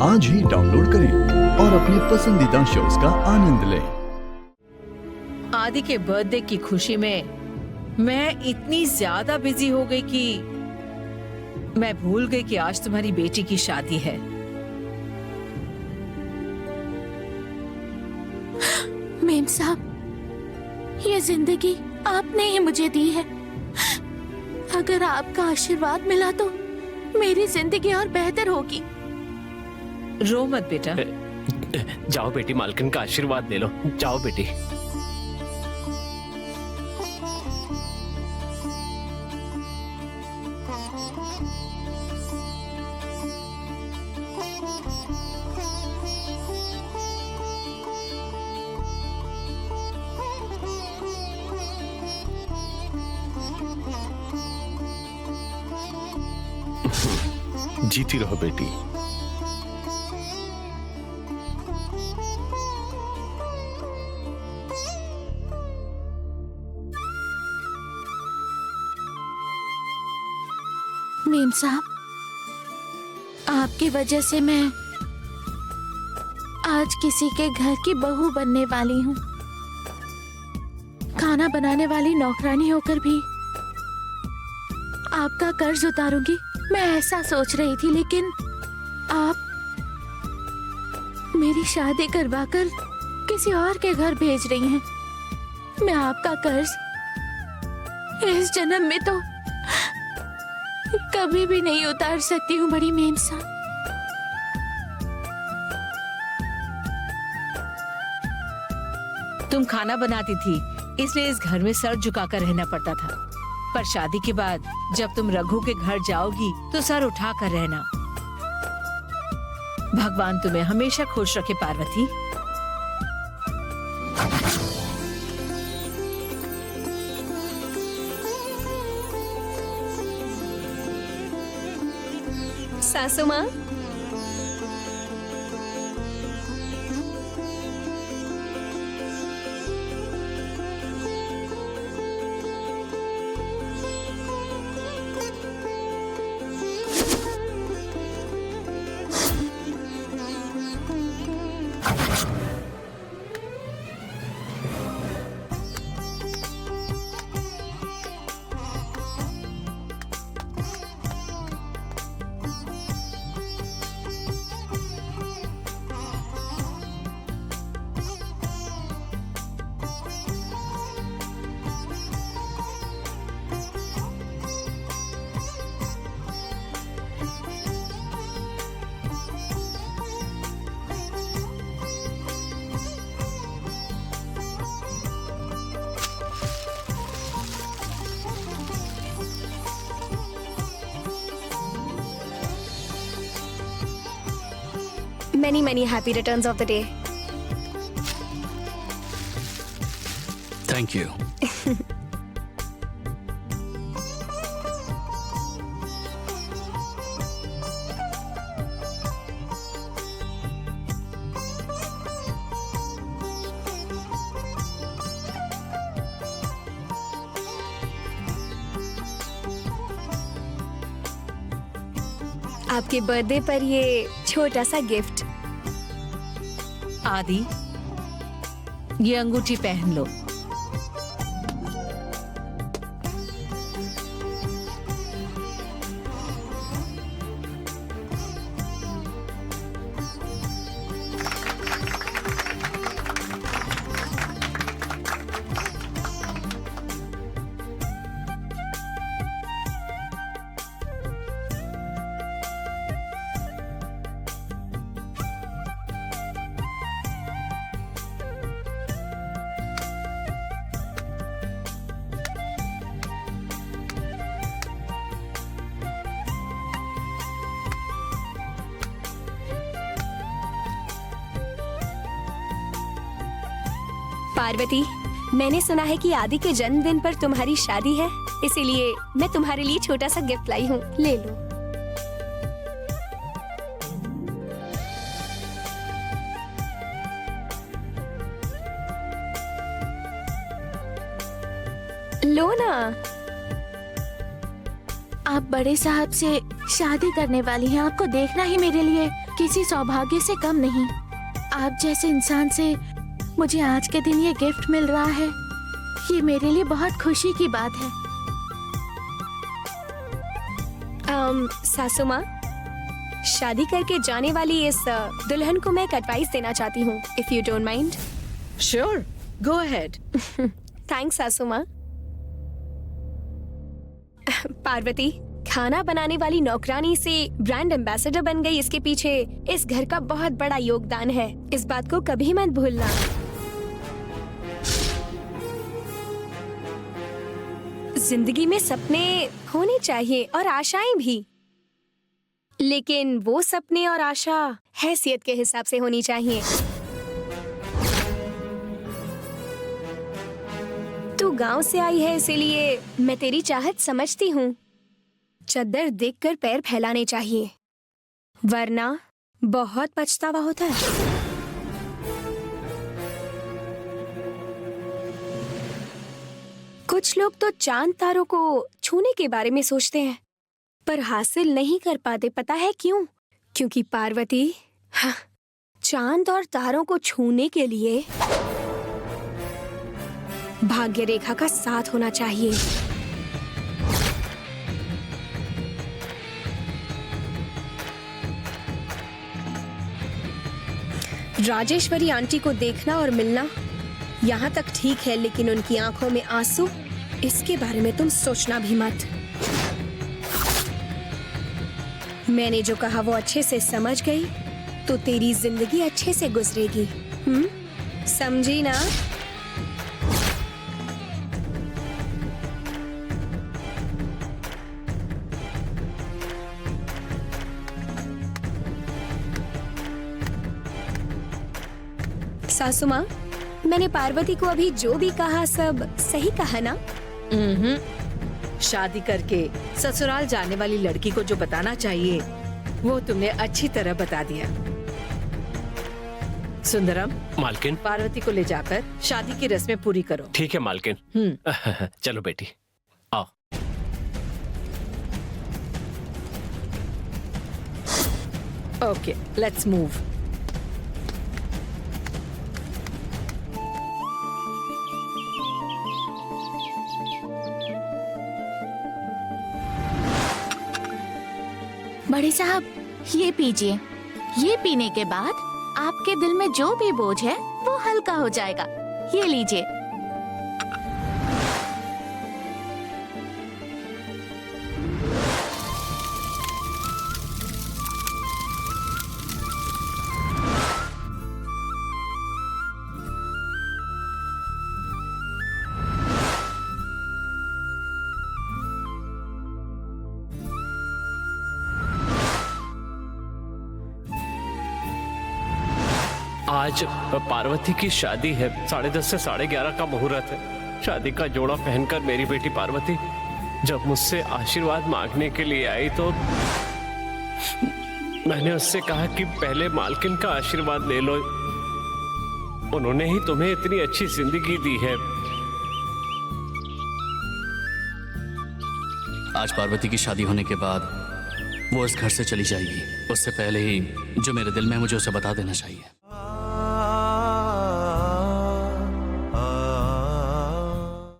आज ही डाउनलोड करें और अपने पसंदीदा शोज का आनंद लें। आदि के बर्थडे की खुशी में मैं इतनी ज्यादा बिजी हो गई कि मैं भूल गई कि आज तुम्हारी बेटी की शादी है। मेम साहब, ये जिंदगी आपने ही मुझे दी है। अगर आपका आशीर्वाद मिला तो मेरी जिंदगी और बेहतर होगी। रो मत बेटा। जाओ बेटी, मालकिन का आशीर्वाद ले लो। जाओ बेटी। जीती रहो बेटी। मेम साहब, आपकी वजह से मैं आज किसी के घर की बहू बनने वाली हूँ। खाना बनाने वाली नौकरानी होकर भी आपका कर्ज उतारूंगी, मैं ऐसा सोच रही थी, लेकिन आप मेरी शादी करवाकर किसी और के घर भेज रही हैं। मैं आपका कर्ज इस जन्म में तो कभी भी नहीं उतार सकती हूँ बड़ी मेम साहब। तुम खाना बनाती थी इसलिए इस घर में सर झुकाकर रहना पड़ता था, पर शादी के बाद जब तुम रघु के घर जाओगी तो सर उठाकर रहना। भगवान तुम्हें हमेशा खुश रखे पार्वती। सासू माँ, many happy returns of the day. Thank you. आपके बर्थडे पर ये छोटा सा गिफ्ट। आदि, ये अंगूठी पहन लो। पार्वती, मैंने सुना है कि आदि के जन्मदिन पर तुम्हारी शादी है, इसीलिए मैं तुम्हारे लिए छोटा सा गिफ्ट लाई हूँ, ले लो। लो ना। आप बड़े साहब से शादी करने वाली हैं, आपको देखना ही मेरे लिए किसी सौभाग्य से कम नहीं। आप जैसे इंसान से मुझे आज के दिन ये गिफ्ट मिल रहा है, ये मेरे लिए बहुत खुशी की बात है। सासू माँ, शादी करके जाने वाली इस दुल्हन को मैं एक एडवाइस देना चाहती हूँ, if you don't mind. Sure, go ahead. Thanks सासू माँ। पार्वती, खाना बनाने वाली नौकरानी से ब्रांड एम्बेसडर बन गई, इसके पीछे इस घर का बहुत बड़ा योगदान है। इस बात को कभी मत भूलना। जिंदगी में सपने होने चाहिए और आशाएं भी, लेकिन वो सपने और आशा हैसियत के हिसाब से होनी चाहिए। तू गांव से आई है, इसीलिए मैं तेरी चाहत समझती हूँ। चद्दर देखकर पैर फैलाने चाहिए, वरना बहुत पछतावा होता है। कुछ लोग तो चांद तारों को छूने के बारे में सोचते हैं, पर हासिल नहीं कर पाते। पता है क्यों? क्योंकि पार्वती, चांद और तारों को छूने के लिए भाग्य रेखा का साथ होना चाहिए। राजेश्वरी आंटी को देखना और मिलना यहाँ तक ठीक है, लेकिन उनकी आंखों में आंसू, इसके बारे में तुम सोचना भी मत। मैंने जो कहा वो अच्छे से समझ गई तो तेरी जिंदगी अच्छे से गुजरेगी। समझी ना? सासू माँ, मैंने पार्वती को अभी जो भी कहा सब सही कहा ना? शादी करके ससुराल जाने वाली लड़की को जो बताना चाहिए वो तुमने अच्छी तरह बता दिया। सुंदरम, मालकिन। पार्वती को ले जाकर शादी की रस्में पूरी करो। ठीक है मालकिन। चलो बेटी, आओ। Okay, let's move. बड़े साहब, ये पीजिए। ये पीने के बाद आपके दिल में जो भी बोझ है वो हल्का हो जाएगा। ये लीजिए। आज पार्वती की शादी है। 10:30 से 11:30 का मुहूर्त है। शादी का जोड़ा पहनकर मेरी बेटी पार्वती जब मुझसे आशीर्वाद मांगने के लिए आई तो मैंने उससे कहा कि पहले मालकिन का आशीर्वाद ले लो। उन्होंने ही तुम्हें इतनी अच्छी जिंदगी दी है। आज पार्वती की शादी होने के बाद वो इस घर से चली जाएगी। उससे पहले ही जो मेरे दिल में है मुझे उसे बता देना चाहिए।